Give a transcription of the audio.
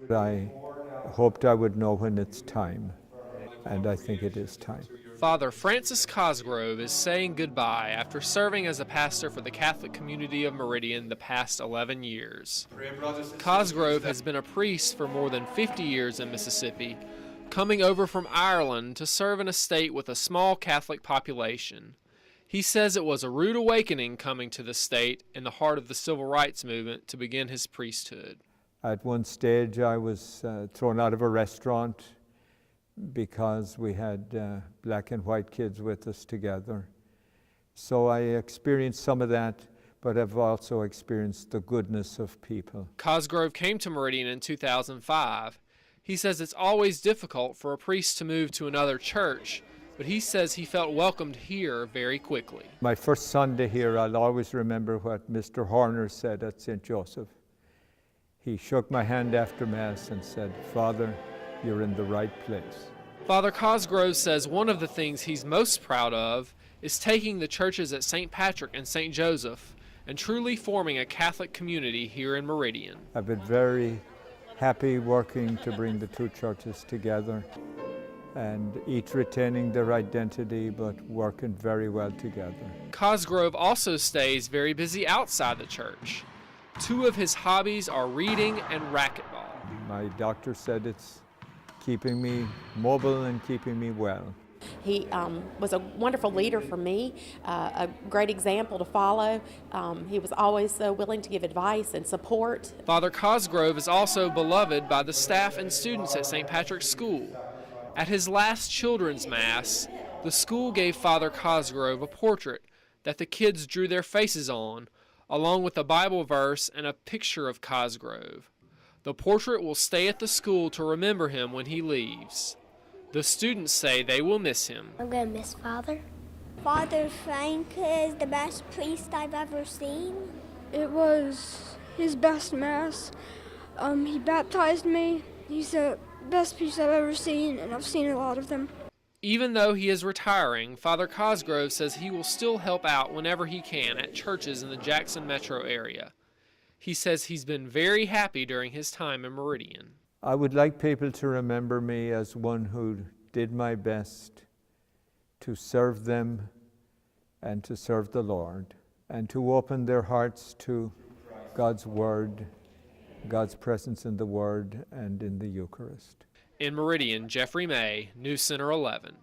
I hoped I would know when it's time, and I think it is time. Father Francis Cosgrove is saying goodbye after serving as a pastor for the Catholic community of Meridian the past 11 years. Cosgrove has been a priest for more than 50 years in Mississippi, coming over from Ireland to serve in a state with a small Catholic population. He says it was a rude awakening coming to the state in the heart of the civil rights movement to begin his priesthood. At one stage I was thrown out of a restaurant because we had black and white kids with us together. So I experienced some of that, but I've also experienced the goodness of people. Cosgrove came to Meridian in 2005. He says it's always difficult for a priest to move to another church, but he says he felt welcomed here very quickly. My first Sunday here, I'll always remember what Mr. Horner said at St. Joseph. He shook my hand after Mass and said, "Father, you're in the right place." Father Cosgrove says one of the things he's most proud of is taking the churches at St. Patrick and St. Joseph and truly forming a Catholic community here in Meridian. I've been very happy working to bring the two churches together, and each retaining their identity but working very well together. Cosgrove also stays very busy outside the church. Two of his hobbies are reading and racquetball. My doctor said it's keeping me mobile and keeping me well. He was a wonderful leader for me, a great example to follow. He was always so willing to give advice and support. Father Cosgrove is also beloved by the staff and students at St. Patrick's School. At his last children's Mass, the school gave Father Cosgrove a portrait that the kids drew their faces on, along with a Bible verse and a picture of Cosgrove. The portrait will stay at the school to remember him when he leaves. The students say they will miss him. I'm going to miss Father. Father Frank is the best priest I've ever seen. It was his best Mass. He baptized me. He's the best priest I've ever seen, and I've seen a lot of them. Even though he is retiring, Father Cosgrove says he will still help out whenever he can at churches in the Jackson metro area. He says he's been very happy during his time in Meridian. I would like people to remember me as one who did my best to serve them and to serve the Lord, and to open their hearts to God's Word, God's presence in the Word and in the Eucharist. In Meridian, Jeffrey May, News Center 11.